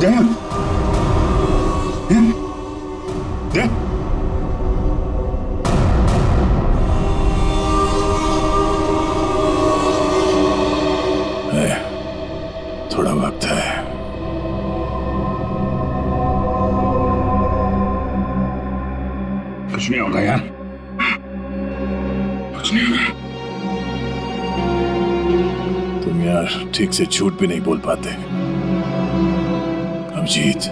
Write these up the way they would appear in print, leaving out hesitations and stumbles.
जया, जया, थोड़ा वक्त है। कुछ नहीं होगा यार, कुछ नहीं होगा। तुम यार ठीक से झूठ भी नहीं बोल पाते। अभिजीत,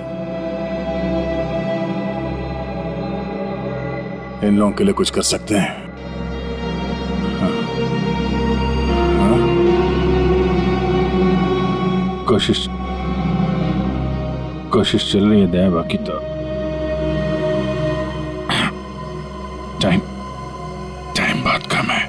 इन लोगों के लिए कुछ कर सकते हैं। हाँ। हाँ? कोशिश चल रही है दया, बाकी तो टाइम बहुत कम है।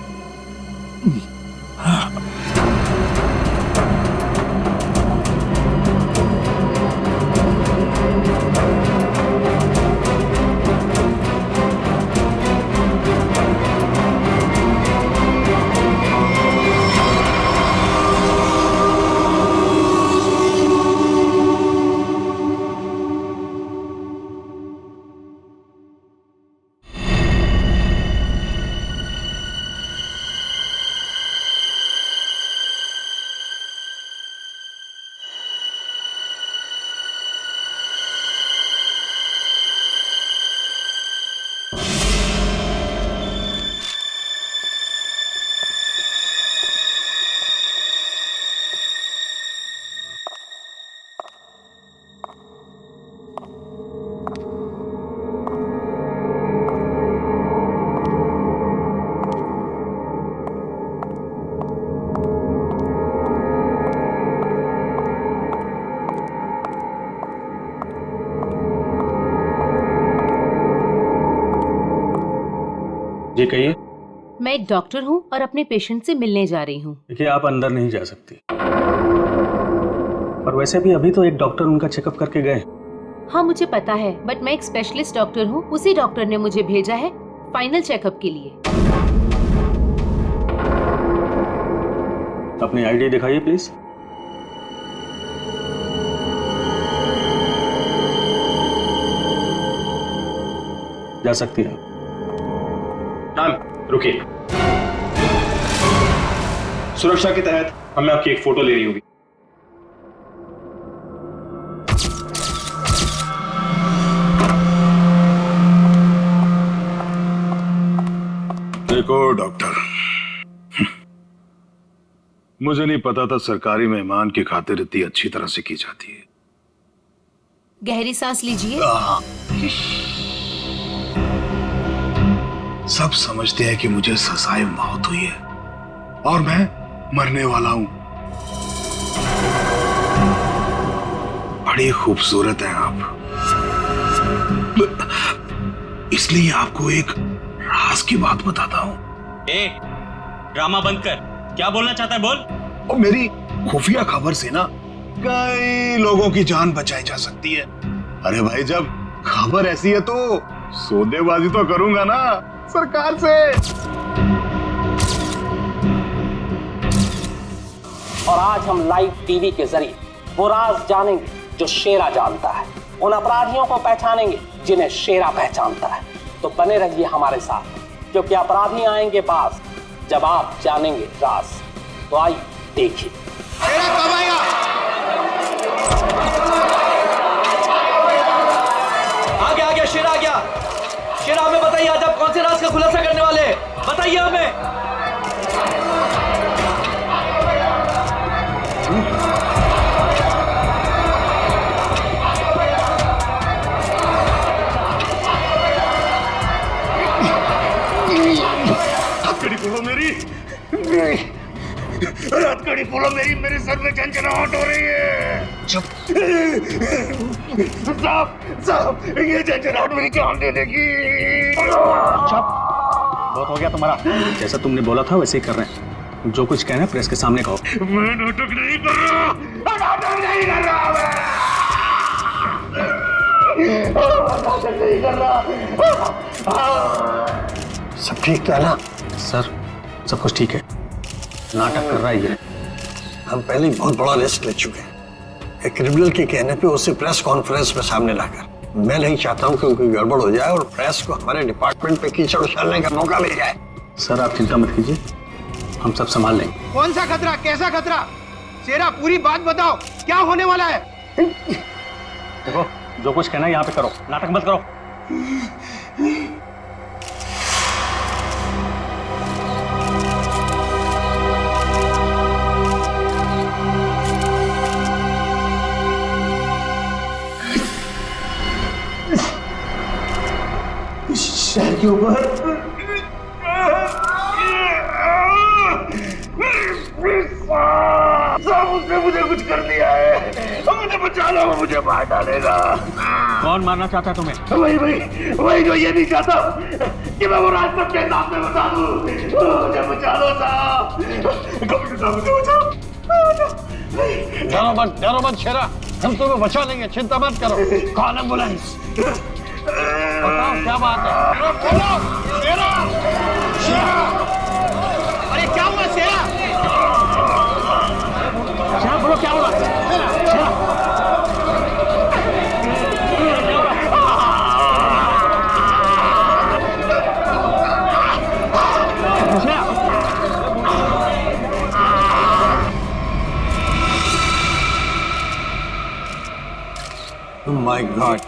जी कहिए। मैं एक डॉक्टर हूँ और अपने पेशेंट से मिलने जा रही हूँ। देखिए, आप अंदर नहीं जा सकती। और वैसे भी अभी तो एक डॉक्टर उनका चेकअप करके गए। हाँ मुझे पता है, बट मैं एक स्पेशलिस्ट डॉक्टर हूँ। उसी डॉक्टर ने मुझे भेजा है फाइनल चेकअप के लिए। अपनी आईडी दिखाइए प्लीज। जा सकती है। मैम रुकिए, सुरक्षा के तहत हमें आपकी एक फोटो लेनी होगी। देखो डॉक्टर, मुझे नहीं पता था सरकारी मेहमान की खातिर इतनी अच्छी तरह से की जाती है। गहरी सांस लीजिए। सब समझते हैं कि मुझे सजाए मौत हुई है और मैं मरने वाला हूं। बड़ी खूबसूरत हैं आप, इसलिए आपको एक राज की बात बताता हूं। ड्रामा बंद कर, क्या बोलना चाहता है बोल। और मेरी खुफिया खबर से ना कई लोगों की जान बचाई जा सकती है। अरे भाई, जब खबर ऐसी है तो सौदेबाजी तो करूंगा ना सरकार से। और आज हम लाइव टीवी के जरिए वो राज जानेंगे जो शेरा जानता है, उन अपराधियों को पहचानेंगे जिन्हें शेरा पहचानता है। तो बने रहिए हमारे साथ, क्योंकि अपराधी आएंगे बाज जब आप जानेंगे राज। तो आइए देखिए। शेरा कब आएगा? आ गया शेरा आ गया। शेरा हमें बताइए, आज आप कौन से राज का खुलासा करने वाले हैं? बताइए हमें। हथकड़ी खोलो मेरी, हथकड़ी खोलो मेरी, मेरे सर में झंझनाहट हो रही है। चुप साहब, ये झंझनाहट मेरी जान दे देगी। चुप, बहुत हो गया तुम्हारा। जैसा तुमने बोला था वैसे ही कर रहे हैं। जो कुछ कहना है प्रेस के सामने कहो। मैं नाटक नहीं कर रहा, नाटक नहीं कर रहा, नाटक नहीं कर रहा। सब ठीक था ना? सर सब कुछ ठीक है, नाटक कर रहा है ये। हम पहले ही बहुत बड़ा रिस्क ले चुके हैं, एक क्रिमिनल के कहने पे उसे प्रेस कॉन्फ्रेंस में सामने लाकर, मैं नहीं चाहता हूँ कि उनकी गड़बड़ हो जाए और प्रेस को हमारे डिपार्टमेंट पे कीचड़ उछालने का मौका मिल जाए। सर आप चिंता मत कीजिए, हम सब संभाल लेंगे। कौन सा खतरा, कैसा खतरा? शेरा पूरी बात बताओ, क्या होने वाला है? देखो जो कुछ कहना है यहाँ पे करो, नाटक मत करो। शहर के ऊपर उसने मुझे कुछ कर दिया है, मुझे बचा लो, वो मुझे मार डालेगा। कौन मारना चाहता है तुम्हें? वही जो ये नहीं चाहता कि मैं वो राज सबके सामने बता दूं। मुझे बचा लो साहब, मुझे बचाओ। डरो मत शेरा, हम तुम्हें बचा लेंगे, चिंता मत करो। कौन एम्बुलेंस? बताओ क्या बात है? अरे क्या हुआ शेरा? शेरा बोलो क्या हुआ? शेरा Oh my God,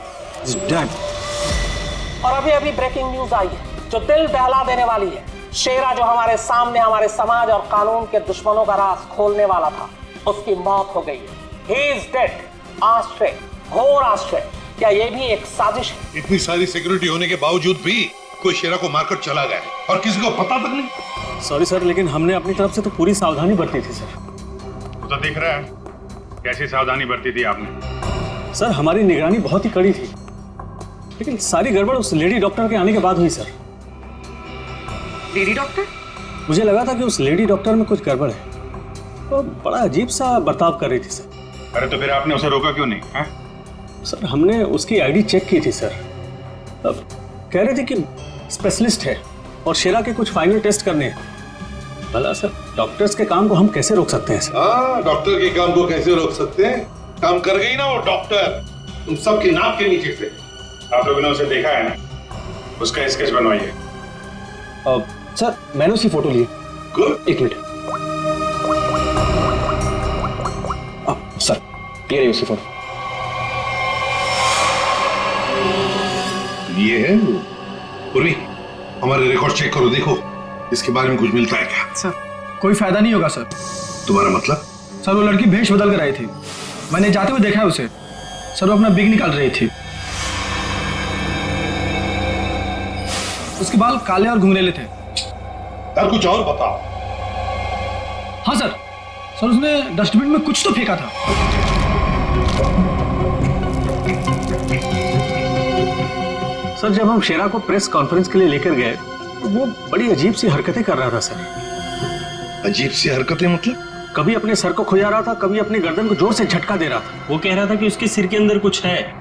he's dead. और अभी अभी ब्रेकिंग न्यूज आई है जो दिल दहला देने वाली है। शेरा जो हमारे सामने हमारे समाज और कानून के दुश्मनों का राज खोलने वाला था, उसकी मौत हो गई है। He is dead. आश्चर्य, घोर आश्चर्य। क्या ये भी एक साजिश है? इतनी सारी सिक्योरिटी होने के बावजूद भी कोई शेरा को मारकर चला गया और किसी को पता तक नहीं। सॉरी सर, लेकिन हमने अपनी तरफ से तो पूरी सावधानी बरती थी सर। तो दिख रहा है कैसी सावधानी बरती थी आपने। सर हमारी निगरानी बहुत ही कड़ी थी, लेकिन सारी गड़बड़ उस लेडी डॉक्टर के आने के बाद हुई सर। Lady doctor? मुझे लगा था कि उस लेडी डॉक्टर में कुछ गड़बड़ है, तो बड़ा अजीब सा बर्ताव कर रही थी सर। अरे तो फिर आपने उसे रोका क्यों नहीं है? सर हमने उसकी आईडी चेक की थी सर, अब कह रहे थे कि स्पेशलिस्ट है और शेरा के कुछ फाइनल टेस्ट करने हैं। भला सर डॉक्टर्स के काम को हम कैसे रोक सकते हैं सर? हाँ, डॉक्टर के काम को कैसे रोक सकते हैं? काम कर गई ना वो डॉक्टर, तुम सबकी नाक के नीचे से। आप लोगों ने उसे देखा है ना, उसका स्केच बनवाइए। सर मैंने उसकी फोटो ली। गुड। एक मिनट सर, ये रही उसकी फोटो। ये है पूर्वी, हमारे रिकॉर्ड चेक करो, देखो इसके बारे में कुछ मिलता है क्या? सर कोई फायदा नहीं होगा सर। तुम्हारा मतलब? सर वो लड़की भेष बदल कर आई थी, मैंने जाते हुए देखा है उसे। सर वो अपना बिग निकाल रही थी, उसके बाल काले और घुंघरेले थे। यार कुछ और बताओ। हाँ सर, सर उसने डस्टबिन में कुछ तो फेंका था। सर जब हम शेरा को प्रेस कॉन्फ्रेंस के लिए लेकर गए तो वो बड़ी अजीब सी हरकतें कर रहा था सर। अजीब सी हरकतें मतलब? कभी अपने सर को खुजा रहा था, कभी अपनी गर्दन को जोर से झटका दे रहा था। वो कह रहा था कि उसके सिर के अंदर कुछ है,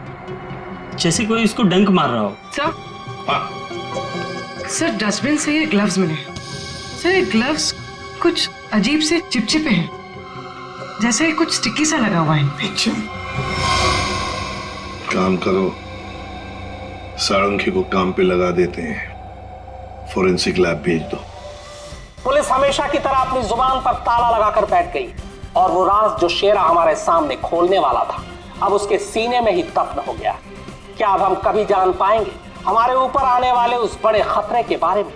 जैसे कोई इसको डंक मार रहा हो। सर, हाँ। सर डस्टबिन से ये ग्लव्स मिले। सर ये ग्लव्स कुछ अजीब से चिपचिपे हैं, जैसे कुछ स्टिकी सा लगा हुआ है इन पे। काम करो, सारंगी को काम पे लगा देते हैं, फोरेंसिक लैब भेज दो। पुलिस हमेशा की तरह अपनी जुबान पर ताला लगाकर बैठ गई और वो राज जो शेरा हमारे सामने खोलने वाला था अब उसके सीने में ही दफन हो गया। क्या अब हम कभी जान पाएंगे हमारे ऊपर आने वाले उस बड़े खतरे के बारे में?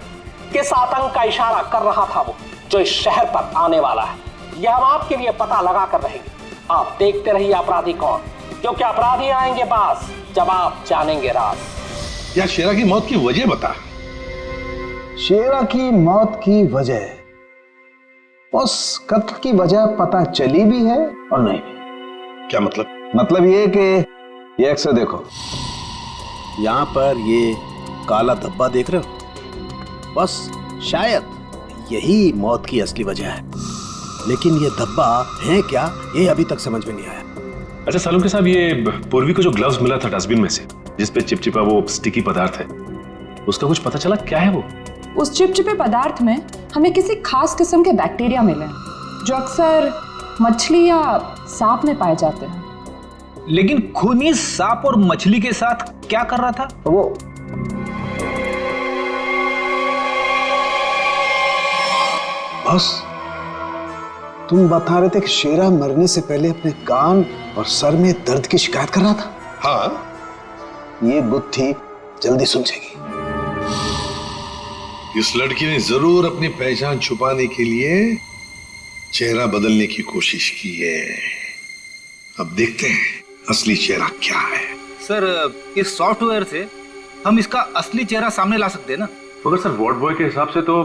किस आतंक का इशारा कर रहा था वो जो इस शहर पर आने वाला है? यह हम आपके लिए पता लगा कर रहेंगे। आप देखते रहिए अपराधी कौन, क्योंकि अपराधी आएंगे पास जब आप जानेंगे राज। यार शेरा की मौत की वजह बता। शेरा की मौत की वजह, उस कत्ल की वजह पता चली भी है और नहीं भी। क्या मतलब? मतलब ये कि ये अक्सर देखो, यहाँ पर ये काला धब्बा देख रहे हो, बस शायद यही मौत की असली वजह है, लेकिन ये धब्बा है क्या ये अभी तक समझ में नहीं आया। अच्छा सालुंके साहब, ये पूर्वी को जो ग्लव्स मिला था डस्टबिन में से, जिसपे चिपचिपा वो स्टिकी पदार्थ है, उसका कुछ पता चला क्या है वो? उस चिपचिपे पदार्थ में हमें किसी खास किस्म के बैक्टीरिया मिले जो अक्सर मछली या सांप में पाए जाते हैं। लेकिन खूनी सांप और मछली के साथ क्या कर रहा था? वो बस तुम बता रहे थे कि शेरा मरने से पहले अपने कान और सर में दर्द की शिकायत कर रहा था। हाँ, ये बुद्धि जल्दी सुलझेगी। इस लड़की ने जरूर अपनी पहचान छुपाने के लिए चेहरा बदलने की कोशिश की है। अब देखते हैं असली चेहरा क्या है। सर, इस सॉफ्टवेयर से हम इसका असली चेहरा सामने ला सकते हैं ना? मगर सर वार्ड बॉय के हिसाब से तो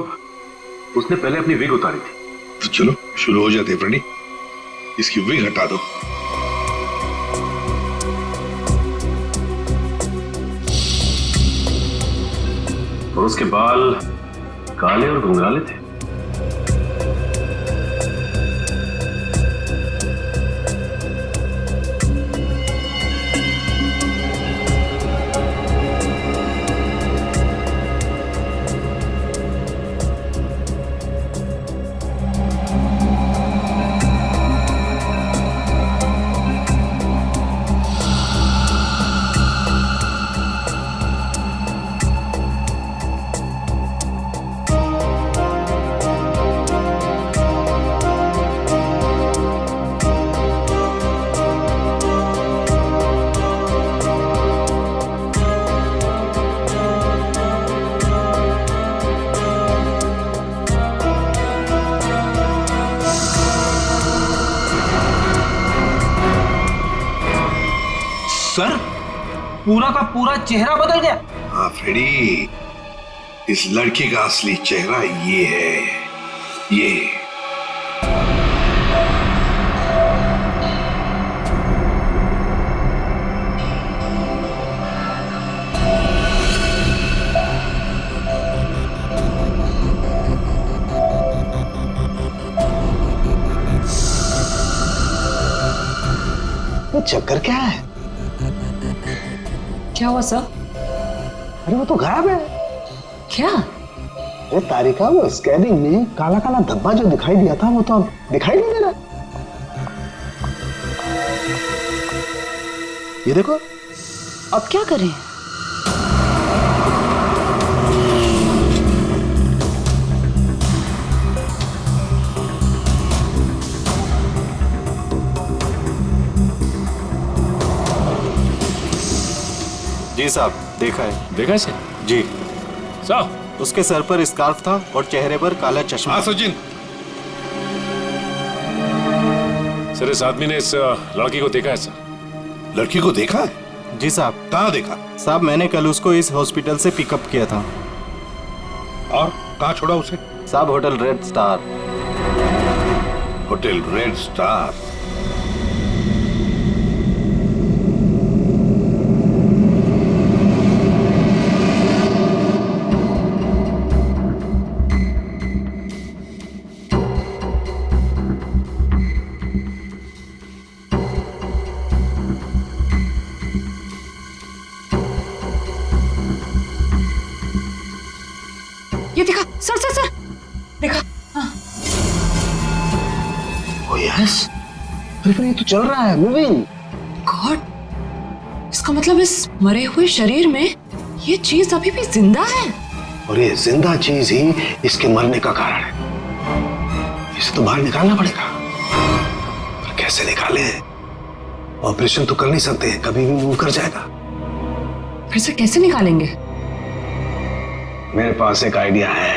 उसने पहले अपनी विग उतारी थी। तो चलो शुरू हो जाते फ्रेंडी, इसकी विग हटा दो। और उसके बाल काले और घुंघराले थे। सर, पूरा का पूरा चेहरा बदल गया। हाँ फ्रेडी, इस लड़की का असली चेहरा ये है, ये। ये चक्कर क्या है? क्या हुआ सर? अरे वो तो गायब है। क्या? अरे तारिका, वो स्कैनिंग में काला काला धब्बा जो दिखाई दिया था वो तो अब दिखाई नहीं दे रहा। ये देखो। अब क्या करें? जी साहब, देखा है। देखा इसे? जी साहब, उसके सर पर स्कार्फ था और चेहरे पर काला चश्मा। हाँ सचिन। सर, इस आदमी ने इस लड़की को देखा है सर। लड़की को देखा है? जी साहब। कहाँ देखा? साहब, मैंने कल उसको इस हॉस्पिटल से पिकअप किया था। और कहाँ छोड़ा उसे? साहब, hotel red star. Hotel red star? ये देखा सर, सर सर, देखा? हाँ। ओ यस, अरे ये तो चल रहा है, मूविंग। गॉड, इसका मतलब इस मरे हुए शरीर में ये चीज अभी भी जिंदा है। और ये जिंदा चीज ही इसके मरने का कारण है। इसे तो बाहर निकालना पड़ेगा। पर कैसे निकाले? ऑपरेशन तो कर नहीं सकते, कभी भी मूव कर जाएगा। फिर से कैसे निकालेंगे? मेरे पास एक आइडिया है।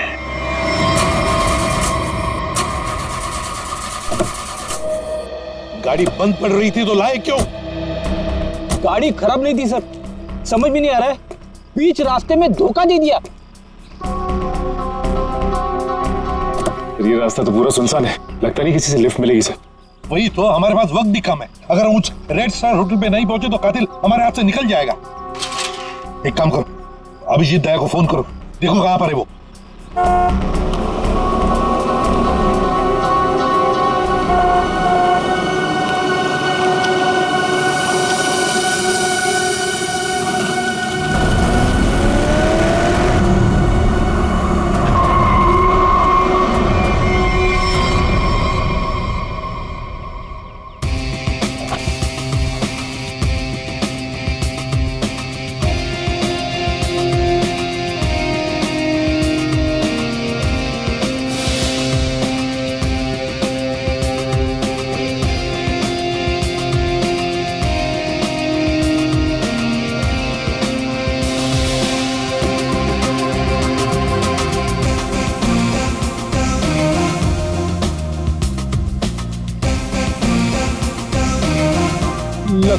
गाड़ी बंद पड़ रही थी तो लाए क्यों? गाड़ी खराब नहीं थी सर, समझ भी नहीं आ रहा है, बीच रास्ते में धोखा दे दिया। ये रास्ता तो पूरा सुनसान है, लगता नहीं किसी से लिफ्ट मिलेगी सर। वही तो, हमारे पास वक्त भी कम है। अगर हम उस रेड स्टार होटल पे नहीं पहुंचे तो कातिल हमारे हाथ से निकल जाएगा। एक काम करो, अभिजीत दया को फोन करो, देखो कहां पर है वो।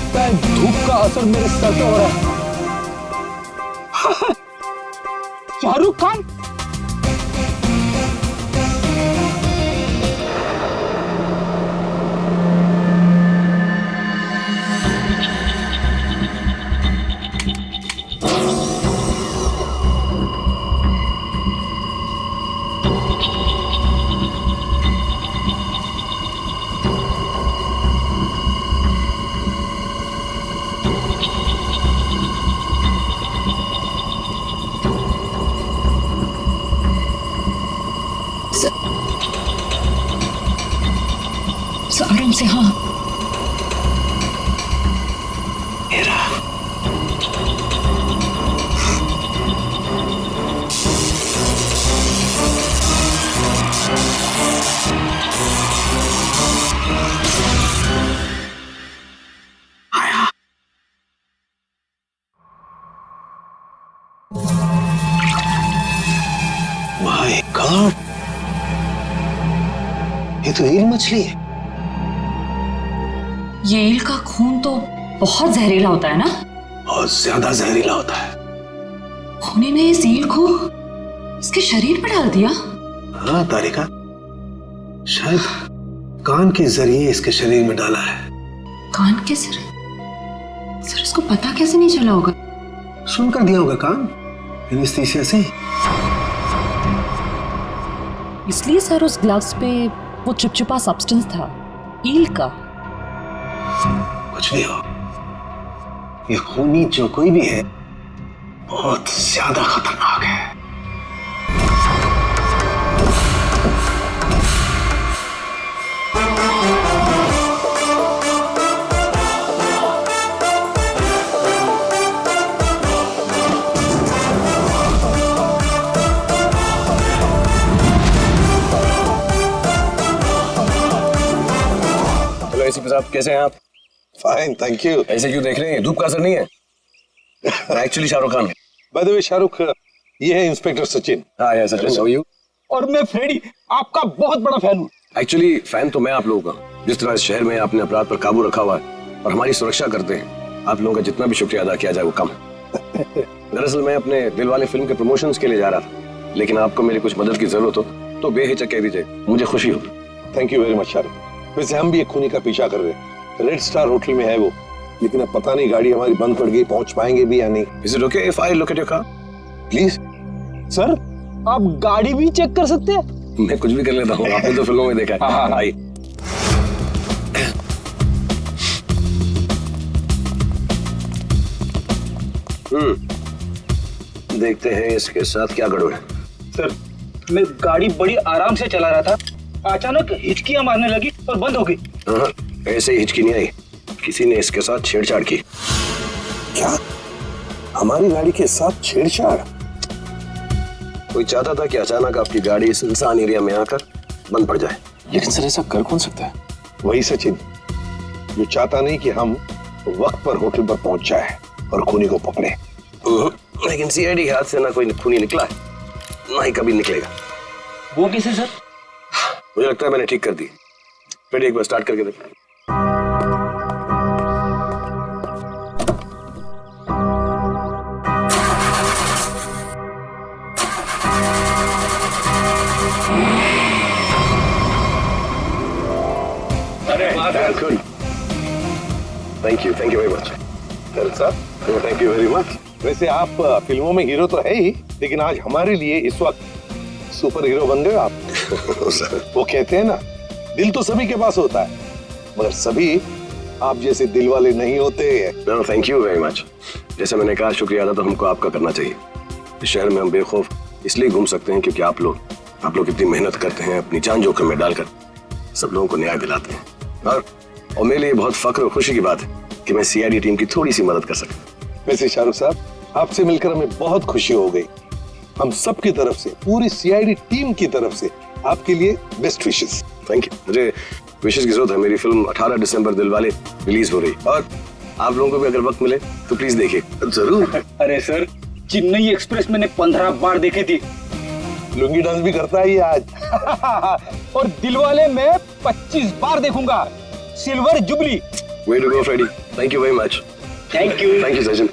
लगता है धूप का असर मेरे सर पे हो रहा है। शाहरुख खान। आराम से। हाँ माय गॉड, ये तो ईल मछली है। ये ईल का खून तो बहुत जहरीला होता है ना? बहुत ज्यादा जहरीला होता है। खूनी ने इस ईल को इसके शरीर पर डाल दिया। हाँ तारिका, शायद कान के जरिए इसके शरीर में डाला है। कान के सर इसको पता कैसे नहीं चला होगा? सुनकर दिया होगा कान, एनेस्थीसिया से। इसलिए सर उस ग्लव्स पे वो चिपचिपा सब्सटेंस था, ईल का। कुछ भी हो, ये खूनी जो कोई भी है बहुत ज्यादा खतरनाक है। एसीपी साहब कैसे हैं आप? Fine, thank you. ऐसे क्यों देख रहे हैं? धूप का असर नहीं है? मैं एक्चुअली शाहरुख खान हूँ। बाय द वे शाहरुख, ये है इंस्पेक्टर सचिन। हाँ यार सचिन, हाउ आर यू? और मैं फ्रेडी, आपका बहुत बड़ा फैन हूँ। एक्चुअली फैन तो मैं आप लोगों का, जिस तरह इस शहर में आपने अपराध पर काबू रखा हुआ है और हमारी सुरक्षा करते हैं, आप लोगों का जितना भी शुक्रिया अदा किया जाए वो कम है। दरअसल मैं अपने दिलवाले फिल्म के प्रमोशंस के लिए जा रहा था, लेकिन आपको मेरी कुछ मदद की जरूरत हो तो बेहिचक कह दीजिए, मुझे खुशी होगी। Thank you very much Shahrukh. वैसे हम भी एक खूनी का पीछा कर रहे हैं, रेड स्टार होटल में है वो, लेकिन अब पता नहीं गाड़ी हमारी बंद पड़ गई, पहुंच पाएंगे भी या नहीं। Is it okay if I look at your car? Please sir, आप गाड़ी भी चेक कर सकते हैं? मैं कुछ भी कर लेता हूँ, आपने तो फिल्मों में देखा है। आइए। देखते हैं इसके साथ क्या गड़बड़ है। सर, मैं गाड़ी बड़ी आराम से चला रहा था, अचानक हिचकियां मारने लगी और बंद हो गई। हाँ, ऐसे ही हिचकी नहीं आई, किसी ने इसके साथ छेड़छाड़ की। क्या? हमारी गाड़ी के साथ छेड़छाड़? कोई चाहता था कि अचानक आपकी गाड़ी इस इंसान एरिया में आकर बंद पड़ जाए। लेकिन सर ऐसा कर कौन सकता है? वही सचिन, जो चाहता नहीं कि हम वक्त पर होटल पर पहुंच जाए और खूनी को पकड़े। लेकिन सीआईडी के हाथ से ना कोई खूनी निकला है, ना ही कभी निकलेगा। वो कैसे सर? मुझे लगता है मैंने ठीक कर दी। फिर एक बार स्टार्ट करके देख। Good, thank you very much. Thank you very much. वैसे आप फिल्मों में हीरो तो है ही, लेकिन आज हमारे लिए इस वक्त सुपर हीरो बन गए आप। वो कहते हैं ना, दिल तो सभी के पास होता है, मगर सभी आप जैसे दिल वाले नहीं होते। No, thank you very much. जैसे मैंने कहा, शुक्रिया अदा तो हमको आपका करना चाहिए। इस शहर में हम बेखौफ इसलिए घूम सकते हैं क्योंकि आप लोग इतनी मेहनत करते हैं, अपनी जान जोखिम में डालकर सब लोगों को न्याय दिलाते हैं। और मेरे लिए बहुत फख्र और खुशी की बात है कि मैं सीआईडी टीम की थोड़ी सी मदद कर सकता। वैसे शाहरुख साहब, आपसे मिलकर हमें बहुत खुशी हो गई। हम सब की तरफ से, पूरी सीआईडी टीम की तरफ से आपके लिए बेस्ट विशेस। Thank you. मुझे विशेस की जरूरत है। मेरी फिल्म 18 दिसंबर दिलवाले रिलीज हो रही, और आप लोगों को भी अगर वक्त मिले तो प्लीज देखिए जरूर। अरे सर, चेन्नई एक्सप्रेस मैंने 15 बार देखी थी। लुंगी डांस भी करता है ये आज। और दिलवाले मैं 25 बार देखूंगा। Silver jubilee. Way to go Freddy. Thank you very much. Thank you Sachin.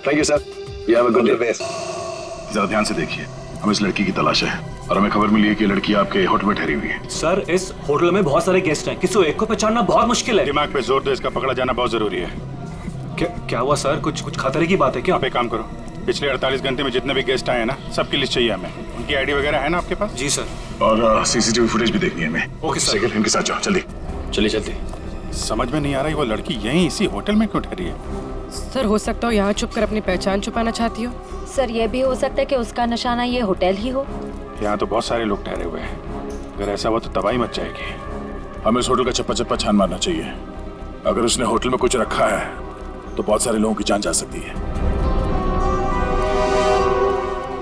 Thank you sir. You have a good day. जरा ध्यान से देखिए, हमें इस लड़की की तलाश है और हमें खबर मिली है कि ये लड़की आपके होटल में ठहरी हुई है। सर इस होटल में बहुत सारे गेस्ट हैं, किसी एक को पहचानना बहुत मुश्किल है। दिमाग पे जोर दो, इसका पकड़ा जाना बहुत जरूरी है। क्या हुआ सर? कुछ खतरे की बात है क्या? आप एक काम करो, पिछले 48 घंटे में जितने भी गेस्ट आए हैं ना, सबकी लिस्ट चाहिए हमें। उनकी आईडी वगैरह है ना आपके पास? जी सर। और सीसीटीवी फुटेज भी देखनी है हमें। Okay sir. इनके साथ जाओ जल्दी। चलिए चलते। समझ में नहीं आ रहा है वो लड़की यहीं इसी होटल में क्यों ठहरी है? सर हो सकता हो यहाँ छुप कर अपनी पहचान छुपाना चाहती हो। सर ये भी हो सकता है कि उसका निशाना ये होटल ही हो। यहाँ तो बहुत सारे लोग ठहरे हुए हैं, अगर ऐसा हुआ तो तबाही मच जाएगी। हमें इस होटल का चप्पा चप्पा छान मारना चाहिए। अगर उसने होटल में कुछ रखा है तो बहुत सारे लोगों की जान जा सकती है।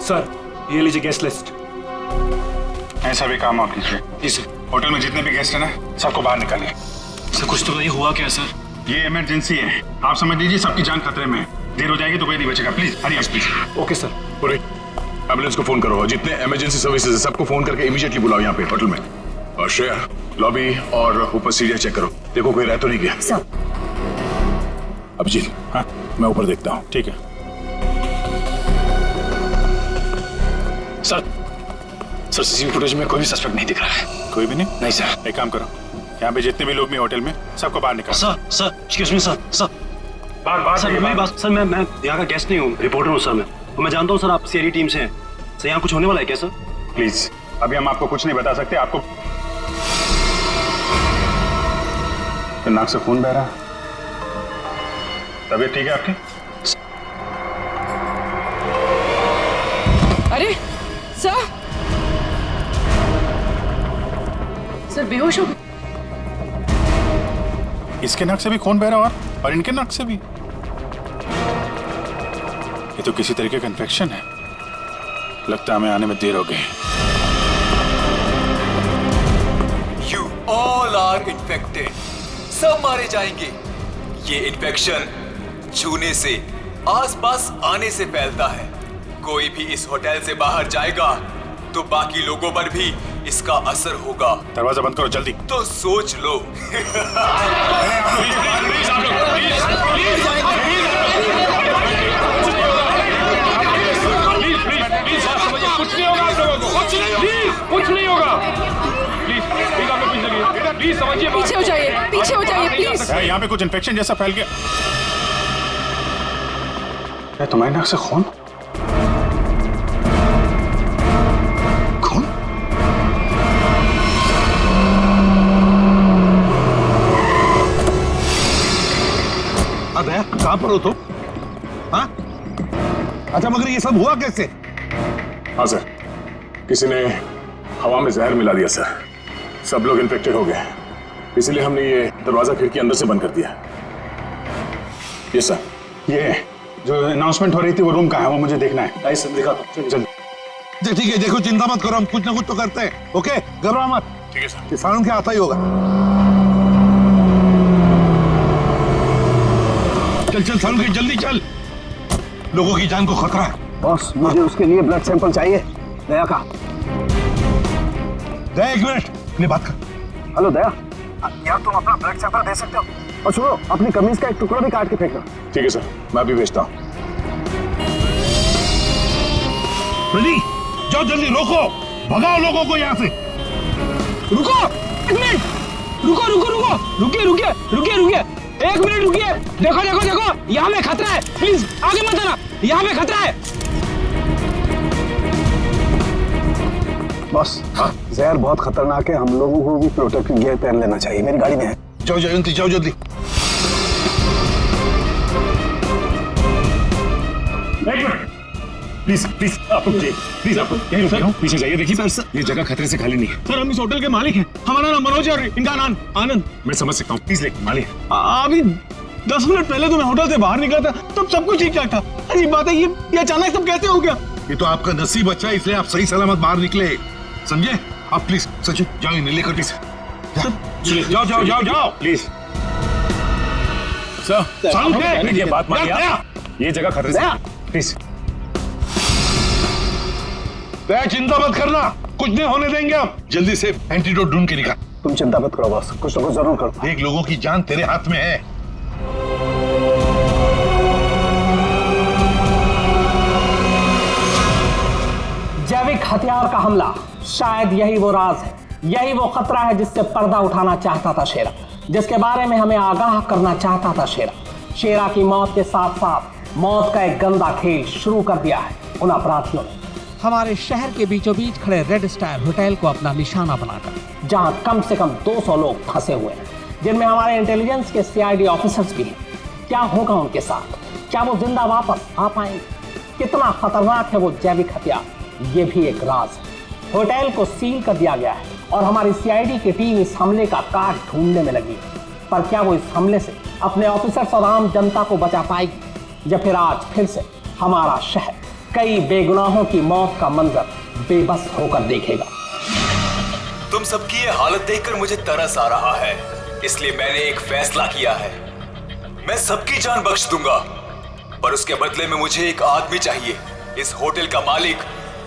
सर ये लीजिए गेस्ट लिस्ट। ऐसा भी काम आप कीजिए। जी सर। होटल में जितने भी गेस्ट हैं ना, सबको बाहर निकालिए। सर कुछ तो नहीं हुआ क्या सर? ये इमरजेंसी है, आप समझ लीजिए सबकी जान खतरे में है। देर हो जाएगी तो कोई नहीं बचेगा। Please Hari please. Okay sir. पूरी एम्बुलेंस को फोन करो और जितने इमरजेंसी सर्विसेज है सबको फोन करके इमीडिएटली बुलाओ यहाँ पे होटल में। और श्रेया लॉबी और ऊपर सीढ़ियाँ चेक करो, देखो कोई रह तो नहीं गया। सर अभिजीत, हाँ मैं ऊपर देखता हूँ। ठीक है सर। सर सीसीटीवी फुटेज में कोई भी सस्पेक्ट नहीं दिख रहा है। कोई भी नहीं? नहीं सर। एक काम करो, यहाँ पे जितने भी लोग भी होटल में सबको बाहर निकालो। Sir excuse me sir. Sir मेरी बात। सर मैं यहाँ का गेस्ट नहीं हूँ, रिपोर्टर हूँ सर। मैं जानता हूँ सर आप सीआईडी टीम से हैं। सर यहाँ कुछ होने वाला है क्या सर? प्लीज अभी हम आपको कुछ नहीं बता सकते। आपको तो नाक से खून बह रहा, तबीयत ठीक है आपकी? अरे सर बेहोश हो गए। इसके नाक से भी खून बह रहा और इनके नाक से भी। ये तो किसी तरीके का इन्फेक्शन है। लगता है हमें आने में देर हो गई। You all are infected. सब मारे जाएंगे। ये इन्फेक्शन छूने से, आसपास आने से फैलता है। कोई भी इस होटल से बाहर जाएगा तो बाकी लोगों पर भी इसका असर होगा। दरवाजा बंद करो जल्दी। तो सोच लो। कुछ नहीं होगा आप लोगों को। कुछ नहीं होगा। प्लीज आप लोग पीछे चलिए। प्लीज समझिए। पीछे हो जाइए, पीछे हो जाइए प्लीज। यहाँ पे कुछ इन्फेक्शन जैसा फैल गया। तुम्हारे नाक से खून? दया कहां पर हो तुम? हाँ? अच्छा मगर ये सब हुआ कैसे? हाँ सर, किसी ने हवा में जहर मिला दिया सर। सब लोग इन्फेक्टेड हो गए, इसलिए हमने ये दरवाजा खिड़की अंदर से बंद कर दिया। ये सर, ये जो अनाउंसमेंट हो रही थी वो रूम कहाँ है, वो मुझे देखना है। सर दिखा दो जल्दी। ठीक है, देखो चिंता मत करो, हम कुछ ना कुछ तो करते हैं। ओके घबराओ मत। ठीक है सर। किसानों के आता ही होगा। चल सालू के जल्दी चल, लोगों की जान को खतरा है। बॉस मुझे उसके लिए ब्लड सैंपल चाहिए, दया का। दया एक मिनट, अपनी बात कर। हेलो दया, यार तुम अपना ब्लड सैंपल दे सकते हो? और सुनो, अपनी कमीज का एक टुकड़ा भी काट के फेंकना। ठीक है सर, मैं अभी भेजता हूँ। जाओ जल्दी, रोको, भगाओ लोगों को यहाँ से। रुको एक मिनट, रुकिए, एक मिनट रुकिए। देखो यहाँ में खतरा है, प्लीज आगे मत आना, यहाँ में खतरा है। बॉस जहर बहुत खतरनाक है, हम लोगों को भी प्रोटेक्टिव गियर पहन लेना चाहिए। मेरी गाड़ी में है। जाओ जयंती, जाओ जल्दी। प्लीज आप लोग प्लीज आप यहीं रुकिए, पीछे जाइए। देखिए सर, ये जगह खतरे से खाली नहीं है। सर हम इस होटल के मालिक हैं, हमारा नाम मनोज है और इनका नाम आनंद। मैं समझ सकता हूँ, प्लीज लेकिन मालिक अभी 10 मिनट पहले तो मैं होटल से बाहर निकला था, तब सब कुछ ठीक ठाक था। अजीब बात है, ये अचानक सब कैसे हो गया? ये तो आपका नसीब अच्छा है, इसलिए आप सही सलामत बाहर निकले, समझे? आप प्लीज सचिन जाओ, इन्हें लेकर प्लीज जाओ प्लीज। सर ये बात मानिए, ये जगह खतरे से, प्लीज। चिंता मत करना, कुछ नहीं होने देंगे हम। जल्दी से एंटीडोट ढूंढ के निकाल। तुम चिंता मत करो बॉस, कुछ ना कुछ जरूर करो। देख लोगों की जान तेरे हाथ में है। हथियार का हमला, शायद यही वो राज है, यही वो खतरा है जिससे पर्दा उठाना चाहता था शेरा, जिसके बारे में हमें आगाह करना चाहता था शेरा। शेरा की मौत के साथ साथ मौत का एक गंदा खेल शुरू कर दिया है उन अपराधियों ने। हमारे शहर के बीचों बीच खड़े रेड स्टार होटल को अपना निशाना बनाकर, जहां कम से कम 200 लोग फंसे हुए हैं, जिनमें हमारे इंटेलिजेंस के सीआईडी ऑफिसर्स भी हैं। क्या होगा उनके साथ? क्या वो जिंदा वापस आ पाएंगे? कितना खतरनाक है वो जैविक हथियार, ये भी एक राज है। होटल को सील कर दिया गया है और हमारी सीआईडी की टीम इस हमले का काट ढूंढने में लगी है। पर क्या वो इस हमले से अपने ऑफिसर्स और आम जनता को बचा पाएगी, या फिर आज फिर से हमारा शहर कई बेगुनाहों की मौत का मंजर बेबस होकर देखेगा? तुम सबकी ये हालत देखकर मुझे तरस आ रहा है, इसलिए मैंने एक फैसला किया है। मैं सबकी जान बख्श दूंगा, पर उसके बदले में मुझे एक आदमी चाहिए, इस होटल का मालिक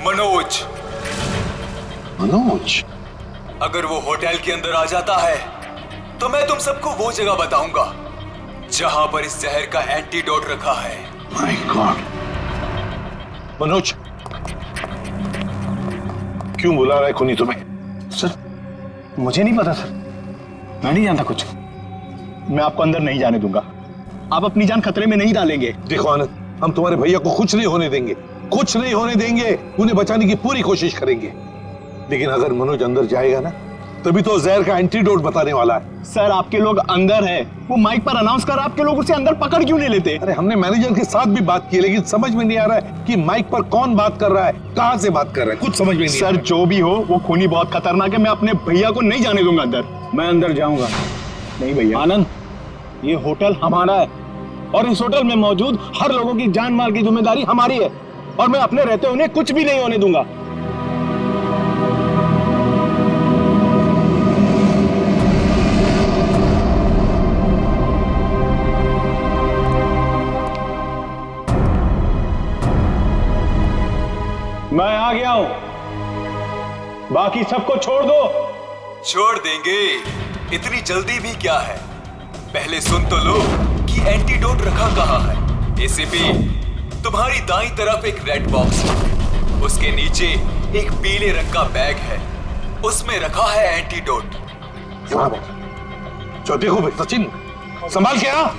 मनोज। मनोज? अगर वो होटल के अंदर आ जाता है तो मैं तुम सबको वो जगह बताऊंगा जहां पर इस जहर का एंटीडोट रखा है। My God. मनोज, क्यों बुला रहा है खूनी तुम्हें? सर, मुझे नहीं पता सर, मैं नहीं जानता कुछ। मैं आपको अंदर नहीं जाने दूंगा, आप अपनी जान खतरे में नहीं डालेंगे। देखो आनंद, हम तुम्हारे भैया को कुछ नहीं होने देंगे, कुछ नहीं होने देंगे। उन्हें बचाने की पूरी कोशिश करेंगे, लेकिन अगर मनोज अंदर जाएगा ना, तभी तो जहर का एंटीडोट बताने वाला है। सर, आपके लोग अंदर है, वो माइक पर अनाउंस कर, आपके लोग उसे अंदर पकड़ क्यों नहीं लेते? अरे हमने मैनेजर के साथ भी बात की, लेकिन समझ में नहीं आ रहा है कि माइक पर कौन बात कर रहा है, कहां से बात कर रहा है, कुछ समझ में नहीं। सर, जो भी हो, वो खूनी बहुत खतरनाक है, मैं अपने भैया को नहीं जाने दूंगा अंदर। मैं अंदर जाऊंगा नहीं भैया। आनंद, ये होटल हमारा है और इस होटल में मौजूद हर लोगों की जान माल की जिम्मेदारी हमारी है, और मैं अपने रहते उन्हें कुछ भी नहीं होने दूंगा। मैं आ गया हूं, बाकी सबको छोड़ दो। छोड़ देंगे, इतनी जल्दी भी क्या है? पहले सुन तो लो कि एंटीडोट रखा कहाँ है। एसीपी, तुम्हारी दाईं तरफ एक रेड बॉक्स है, उसके नीचे एक पीले रंग का बैग है, उसमें रखा है एंटीडोट। जो देखो भाई सचिन, संभाल के आ।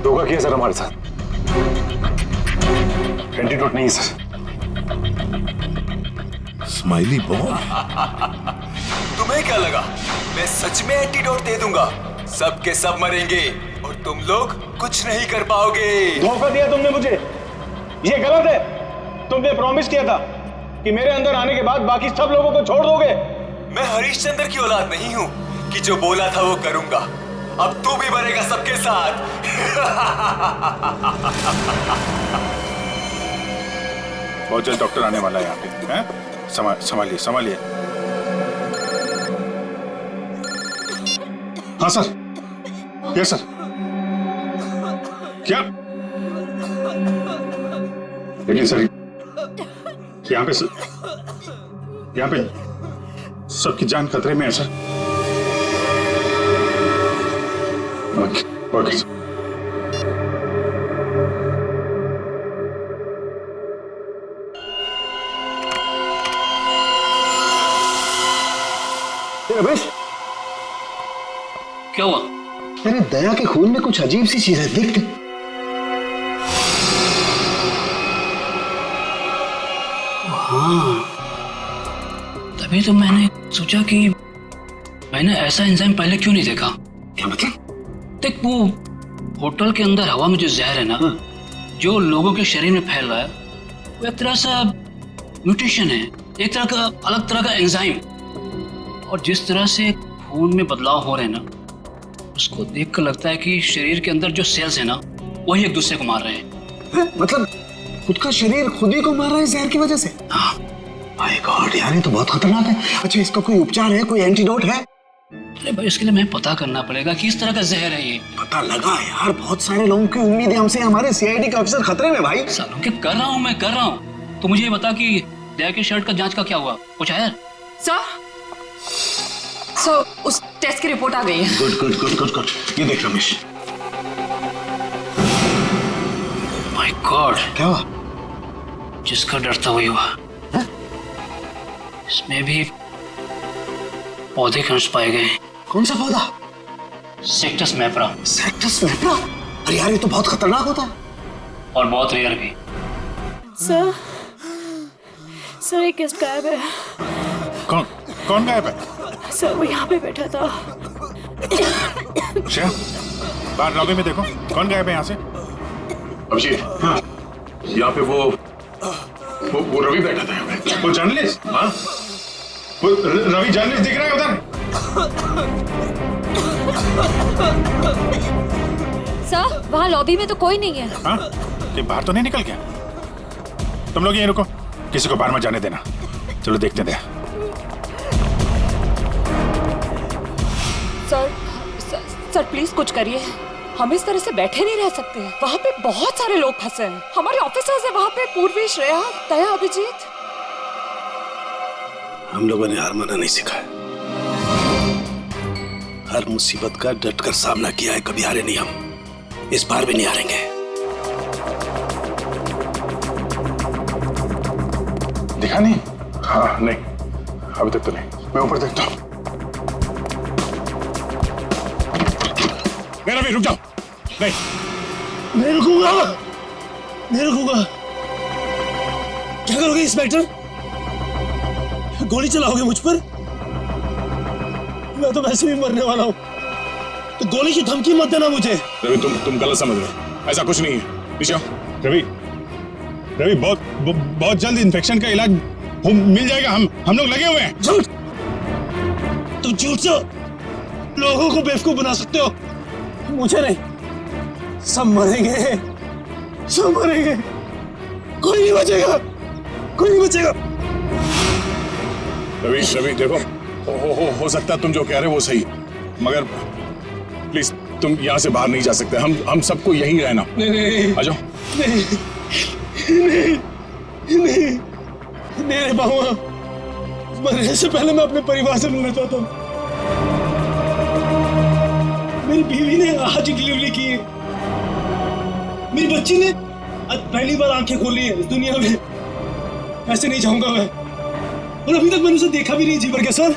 धोखा किया सर हमारे साथ, एंटीडोट नहीं सर। स्माइली बॉय, तुम्हें क्या लगा मैं सच में एंटीडोट दे दूंगा? सब के सब मरेंगे और तुम लोग कुछ नहीं कर पाओगे। धोखा दिया तुमने मुझे, ये गलत है। तुमने प्रॉमिस किया था कि मेरे अंदर आने के बाद बाकी सब लोगों को छोड़ दोगे। मैं हरिश्चंद्र की औलाद नहीं हूँ कि जो बोला था वो करूंगा। अब तू भी मरेगा सबके साथ। बहुत जल्द डॉक्टर आने वाला है यहाँ पे, हैं? संभालिए संभालिए। हाँ सर, यस सर। क्या? लेकिन सर, यहाँ पे सबकी जान खतरे में है सर। Okay sir. रमेश, क्या हुआ? अरे दया के खून में कुछ अजीब सी चीज है, देख। हाँ, तभी तो मैंने सोचा कि मैंने ऐसा एंजाइम पहले क्यों नहीं देखा। क्या मतलब? देख, वो होटल के अंदर हवा में जो जहर है ना, जो लोगों के शरीर में फैल रहा है, वो एक तरह से म्यूटेशन है, एक तरह का अलग तरह का एंजाइम। और जिस तरह से खून में बदलाव हो रहे हैं ना, उसको देखकर लगता है कि शरीर के अंदर जो सेल्स है ना, वही एक दूसरे को मार रहे हैं। मतलब खुद का शरीर खुद ही को मार रहा है जहर की वजह से? हाँ। माय गॉड यार, ये तो बहुत खतरनाक है। अच्छा, इसका कोई उपचार है, कोई एंटीडोट है? अरे भाई, इसके लिए मैं पता करना पड़ेगा किस तरह का जहर है ये। पता लगा यार, बहुत सारे लोगों की उम्मीद है हमसे, हमारे सीआईडी के ऑफिसर खतरे में भाई। सालों के कर रहा हूँ मैं, कर रहा हूँ। तो मुझे ये बता कि दया की शर्ट का जांच का क्या हुआ, कुछ आया? सर उस टेस्ट की रिपोर्ट आ गई है। Good good good good good. ये देख रमेश। माय गॉड, क्या हुआ? जिसका डर था वही हुआ। इसमें भी पौधे के अंश पाए गए। कौन सा पौधा? सेक्टस मैप्रा। सेक्टस मैप्रा? अरे यार ये तो बहुत खतरनाक होता है और बहुत रेयर भी। सर एक गेस्ट गायब है। कौन गायब है? सर वो यहाँ पे बैठा था। श्रेया, बाहर लॉबी में देखो कौन गायब है यहाँ से। अभिजीत, हाँ, यहाँ पे वो रवि बैठा था यहाँ पे। वो जर्नलिस्ट? हाँ, वो रवि जर्नलिस्ट दिख रहा है उधर। सर वहाँ लॉबी में तो कोई नहीं है। हाँ, ये बाहर तो नहीं निकल गया? तुम लोग यहीं रुको, किसी को बाहर मत जाने देना। चलो देखते हैं। सर प्लीज कुछ करिए, हम इस तरह से बैठे नहीं रह सकते। वहाँ पे बहुत सारे लोग फंसे हैं, हमारे ऑफिसर्स हैं वहाँ पे, पूर्वी, श्रेया, दया, अभिजीत। हम लोगों ने हार माना नहीं सीखा है। हर मुसीबत का डट कर सामना किया है, कभी हारे नहीं हम। इस बार भी नहीं हारेंगे। दिखा नहीं? हाँ नहीं, अभी तक तो नहीं। मैं ऊपर देखता हूँ। मेरा भी रुक जाओ। नहीं रुकूंगा, नहीं रुकूंगा। क्या करोगे इंस्पेक्टर? गोली चलाओगे मुझ पर? मैं तो वैसे भी मरने वाला हूँ, तो गोली की धमकी मत देना मुझे। रवि तुम गलत समझ रहे हो, ऐसा कुछ नहीं है। नीचे आओ। रवि बहुत जल्द इन्फेक्शन का इलाज मिल जाएगा। हम लोग लगे हुए हैं। झूठ! तुम झूठ से लोगों को बेवकूफ बना सकते हो, मुझे नहीं। सब मरेंगे, सब मरेंगे, कोई नहीं बचेगा, कोई नहीं बचेगा। रवि देखो, हो सकता है तुम जो कह रहे हो वो सही, मगर प्लीज तुम यहाँ से बाहर नहीं जा सकते। हम सबको यहीं रहना। नहीं, आ जाओ। नहीं रह पाऊंगा। मरने से पहले मैं अपने परिवार से मिलना चाहता हूँ। मेरी बीवी ने आज डिलीवरी की है, मेरी बच्ची ने आज पहली बार आंखें खोली है इस दुनिया में। ऐसे नहीं जाऊंगा मैं, और अभी तक मैंने उसे देखा भी नहीं जी भर के। सर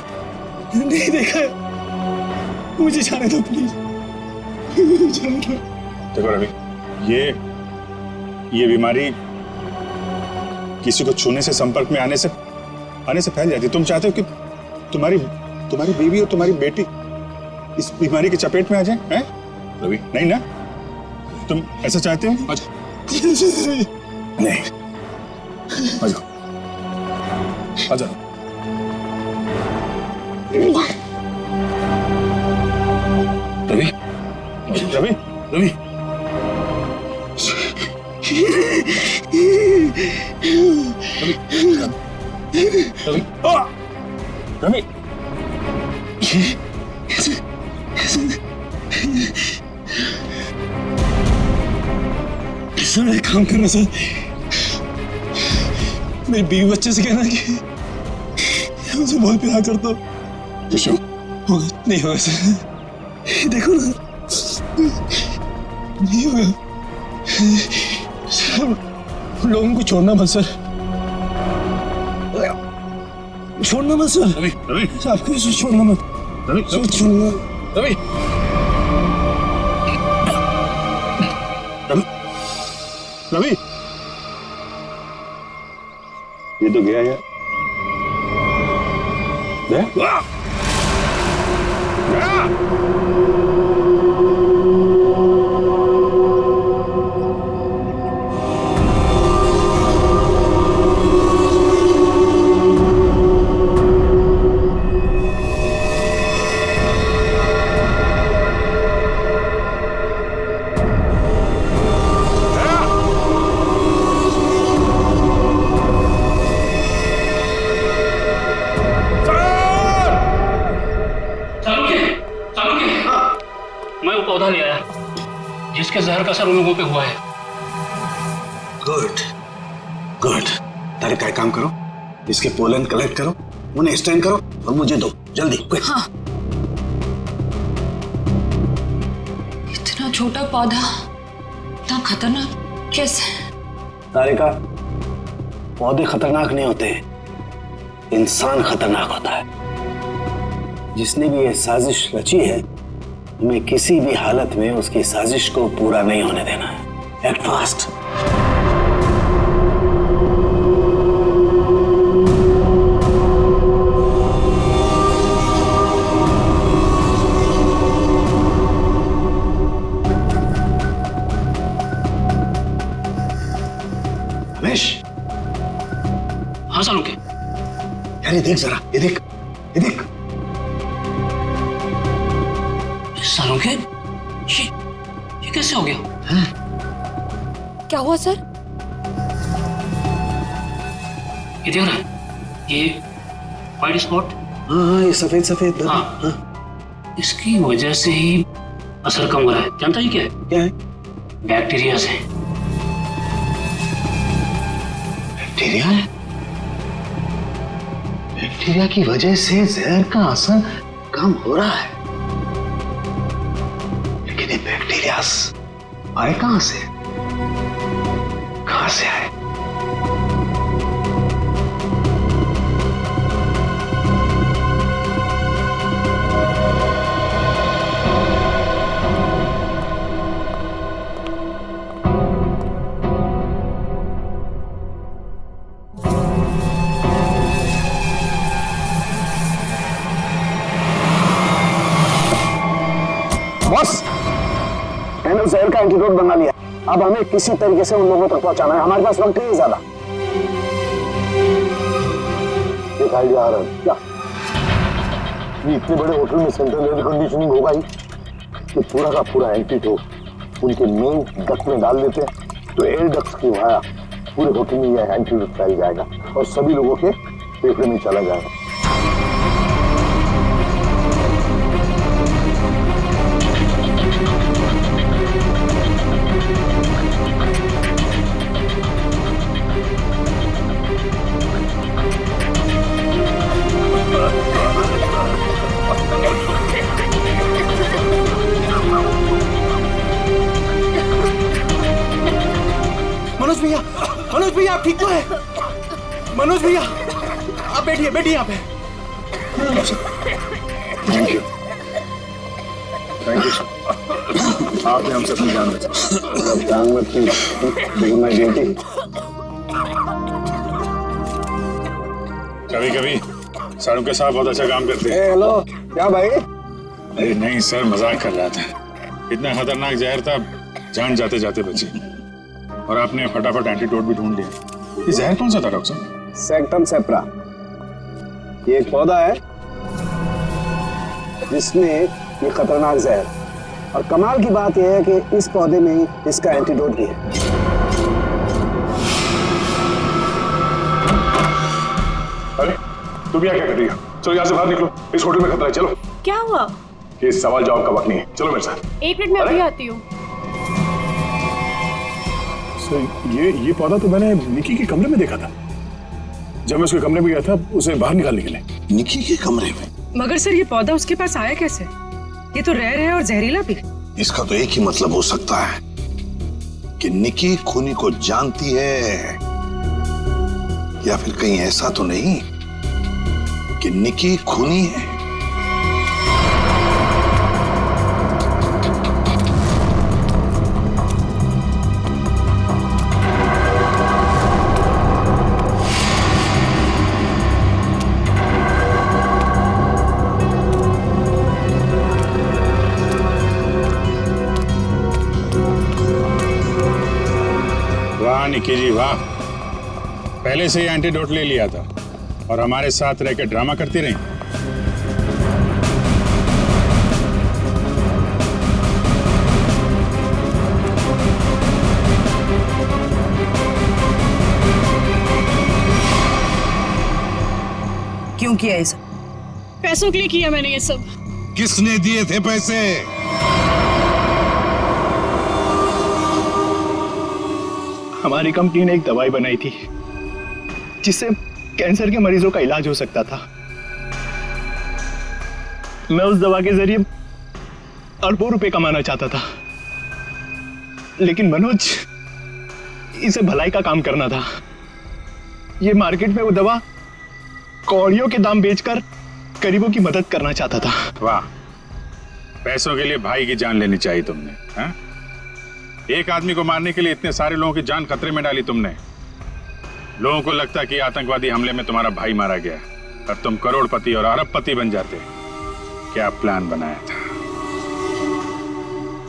नहीं देखा है, मुझे जाने दो प्लीज। देखो रवि, ये बीमारी किसी को छूने से, संपर्क में आने से फैल जाती है। तुम चाहते हो कि तुम्हारी बीवी और तुम्हारी बेटी इस बीमारी की चपेट में आ जाए? हैं रवि? नहीं ना, तुम ऐसा चाहते हो? आ जाओ। नहीं, आ जाओ, आ जाओ। रवि, रवि, रवि, रवि, सर एक काम करना सर, मेरी बीवी बच्चे से कहना कि मुझे बहुत प्यार करता हूँ। नहीं होगा सर, देखो ना, नहीं होगा सर। लोगों को छोड़ना मत सर, छोड़ना मत सर। रवि, रवि, आपको छोड़ना मत। रवि, छोड़ना। रवि, रवि, ये तो गया यार। पौधा ले आया जिसके जहर का असर उन लोगों पे हुआ है। Good good. तारे का एक काम करो, इसके पोलन कलेक्ट करो, उन्हें स्टैंड करो और मुझे दो जल्दी, क्विक। हाँ। इतना छोटा पौधा इतना खतरनाक कैसे? तारिका, पौधे खतरनाक नहीं होते, इंसान खतरनाक होता है। जिसने भी ये साजिश रची है, हमें किसी भी हालत में उसकी साजिश को पूरा नहीं होने देना है। Act fast. रमेश। हाँ सालुंके। यार ये देख जरा, ये देख, ये देख। सालुंके, ये कैसे हो गया? क्या हुआ सर? ये देख रहा है, ये वाइट स्पॉट। हाँ, ये सफेद सफेद। हाँ। इसकी वजह से ही असर कम हो रहा है। जानता ही क्या है? क्या है? बैक्टीरिया से। बैक्टीरिया है? बैक्टीरिया की वजह से जहर का असर कम हो रहा है, लेकिन ये बैक्टीरिया आए कहां से? कहां से आए? बॉस, मैंने जहर का एंटीडोट बना लिया। अब हमें किसी तरीके से उन लोगों तक पहुंचाना है। हमारे पास वक्त नहीं है ज्यादा। एक आइडिया आ रहा है। क्या? ये इतने बड़े होटल में सेंट्रल एयर कंडीशनिंग होगा ही कि पूरा का पूरा एंटीडोट उनके मेन डक्ट में डाल देते हैं, तो एयर डक्ट की वाया पूरे होटल में यह एंटीडोट फैल जाएगा और सभी लोगों के फेफड़े में चला जाएगा। मनोज भैया आप ठीक तो है? मनोज भैया आप बैठिए, बैठिए यहाँ पे। Thank you, thank you sir. आपने हम सबकी जान बचाई। जान मत की, लेकिन मैं ड्यूटी। कभी कभी साड़ू के साथ बहुत अच्छा काम करते हैं। हेलो, क्या भाई? अरे नहीं सर, मजाक कर रहा था। इतना खतरनाक जहर था, जान जाते जाते बची। और आपने फटाफट एंटीडोट भी ढूंढ लिया। ये जहर कौन सा था डॉक्टर साहब? सेक्टम सेप्रा। ये एक पौधा है जिसमें ये खतरनाक जहर, और कमाल की बात यह है कि इस पौधे में ही इसका एंटीडोट भी है। अरे तुम यहाँ क्या कर रही हो? चलो यहाँ से बाहर निकलो, इस होटल में खतरा है। चलो। क्या हुआ? ये सवाल जवाब का वक्त नहीं है, चलो मेरे साथ। एक मिनट में अभी आती हूँ। ये पौधा तो मैंने निकी के कमरे में देखा था। जब मैं उसके कमरे में गया था, उसे बाहर निकालने के लिए। निकी के कमरे में? मगर सर ये पौधा उसके पास आया कैसे? ये तो रेयर है और जहरीला भी। इसका तो एक ही मतलब हो सकता है कि निकी खूनी को जानती है, या फिर कहीं ऐसा तो नहीं कि निकी खूनी है। वाह निकी जी वाह, पहले से ही एंटीडोट ले लिया था और हमारे साथ रहकर ड्रामा करती रही। क्यों किया ये सब? पैसों के लिए किया मैंने ये सब। किसने दिए थे पैसे? हमारी कंपनी ने एक दवाई बनाई थी जिससे कैंसर के मरीजों का इलाज हो सकता था। मैं उस दवा के जरिए अरबों रुपए कमाना चाहता था, लेकिन मनोज इसे भलाई का काम करना था। ये मार्केट में वो दवा कौड़ियों के दाम बेचकर गरीबों की मदद करना चाहता था। वाह, पैसों के लिए भाई की जान लेनी चाहिए तुमने, हा? एक आदमी को मारने के लिए इतने सारे लोगों की जान खतरे में डाली तुमने। लोगों को लगता कि आतंकवादी हमले में तुम्हारा भाई मारा गया और तुम करोड़पति और अरबपति बन जाते। क्या प्लान बनाया था?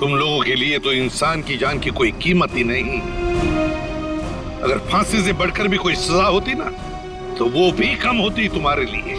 तुम लोगों के लिए तो इंसान की जान की कोई कीमत ही नहीं। अगर फांसी से बढ़कर भी कोई सजा होती ना, तो वो भी कम होती तुम्हारे लिए।